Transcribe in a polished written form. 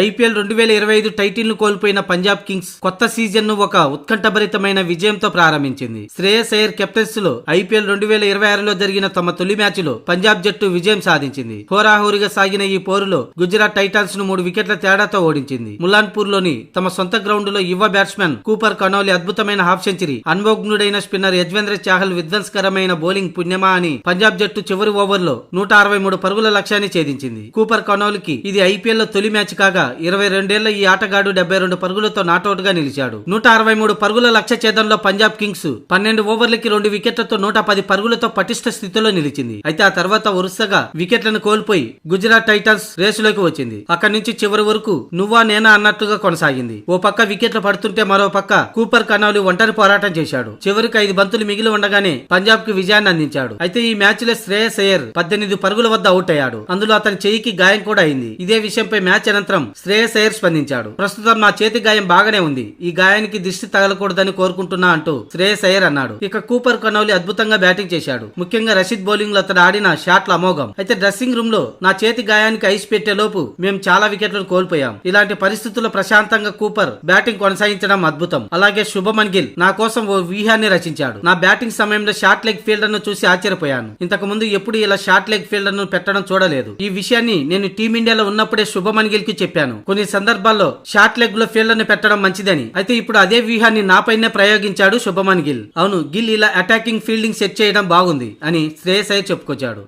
IPL 2025 title ను కోల్పోయిన Punjab Kings కొత్త సీజన్ ను ఒక ఉత్కంఠభరితమైన విజయంతో ప్రారంభించింది. శ్రేయస్ అయ్యర్ కెప్టెన్స్ లో ఐపీఎల్ 2026లో జరిగిన తమ తొలి మ్యాచ్ లో పంజాబ్ జట్టు విజయం సాధించింది. హోరాహోరీగా సాగిన ఈ పోరులో గుజరాత్ టైటాన్స్ ను 3 వికెట్ల తేడాతో ఓడించింది. ములాన్పూర్ లోని తమ సొంత గ్రౌండ్ లో యువ బ్యాట్స్మెన్ కూపర్ కనౌలి అద్భుతమైన హాఫ్ సెంచరీ, అనుభవజ్ఞుడైన స్పిన్నర్ యజ్వేంద్ర చాహల్ విధ్వంసకరమైన బౌలింగ్ పుణ్యమా అని పంజాబ్ జట్టు చివరి ఓవర్లో 163 పరుగుల లక్ష్యాన్ని ఛేదించింది. కూపర్ కనౌలికి ఇది ఐపీఎల్ లో తొలి మ్యాచ్ కాగా 22 ఏళ్ల ఈ ఆటగాడు 72 పరుగులతో నాటౌట్ గా నిలిచాడు. 163 పరుగుల లక్ష్య ఛేదంలో పంజాబ్ కింగ్స్ 12 ఓవర్లకి 2 వికెట్లతో 110 పరుగులతో పటిష్ట స్థితిలో నిలిచింది. అయితే ఆ తర్వాత వరుసగా వికెట్లను కోల్పోయి గుజరాత్ టైటాన్స్ రేసులోకి వచ్చింది. అక్కడి నుంచి చివరి వరకు నువ్వా నేనా అన్నట్టుగా కొనసాగింది. ఓ పక్క వికెట్లు పడుతుంటే మరో పక్క కూపర్ కనౌలి ఒంటరి పోరాటం చేశాడు. చివరికి 5 బంతులు మిగిలి ఉండగానే పంజాబ్ కి విజయాన్ని అందించాడు. అయితే ఈ మ్యాచ్ లో శ్రేయస్ అయ్యర్ 18 పరుగుల వద్ద అవుట్ అయ్యాడు. అందులో అతని చెయ్యికి గాయం కూడా అయింది. ఇదే విషయంపై మ్యాచ్ అనంతరం శ్రేయస్ అయ్యర్ స్పందించాడు. ప్రస్తుతం నా చేతి గాయం బాగానే ఉంది, ఈ గాయానికి దిష్టి తగలకూడదని కోరుకుంటున్నా అంటూ శ్రేయస్ అయ్యర్ అన్నాడు. ఇక కూపర్ కనౌలి అద్భుతంగా బ్యాటింగ్ చేశాడు. ముఖ్యంగా రషీద్ బౌలింగ్ లో అతడు ఆడిన షాట్లు అమోఘం. అయితే డ్రెస్సింగ్ రూమ్ లో నా చేతి గాయానికి ఐస్ పెట్టే లోపు మేము చాలా వికెట్లను కోల్పోయాం. ఇలాంటి పరిస్థితుల్లో ప్రశాంతంగా కూపర్ బ్యాటింగ్ కొనసాగించడం అద్భుతం. అలాగే శుభమన్ గిల్ నా కోసం ఓ వ్యూహాన్ని రచించాడు. నా బ్యాటింగ్ సమయంలో షార్ట్ లెగ్ ఫీల్డర్ ను చూసి ఆశ్చర్యపోయాను. ఇంతకు ముందు ఎప్పుడు ఇలా షార్ట్ లెగ్ ఫీల్డర్ ను పెట్టడం చూడలేదు. ఈ విషయాన్ని నేను టీమిండియాలో ఉన్నప్పుడే శుభమన్ గిల్ కి చెప్పాను. కొన్ని సందర్భాల్లో షార్ట్ లెగ్ లో ఫీల్డర్ ని పెట్టడం మంచిదని. అయితే ఇప్పుడు అదే వ్యూహాన్ని నాపైనే ప్రయోగించాడు శుభమన్ గిల్. అవును, గిల్ ఇలా అటాకింగ్ ఫీల్డింగ్ సెట్ చేయడం బాగుంది అని శ్రేయస్ అయ్యర్ చెప్పుకొచ్చాడు.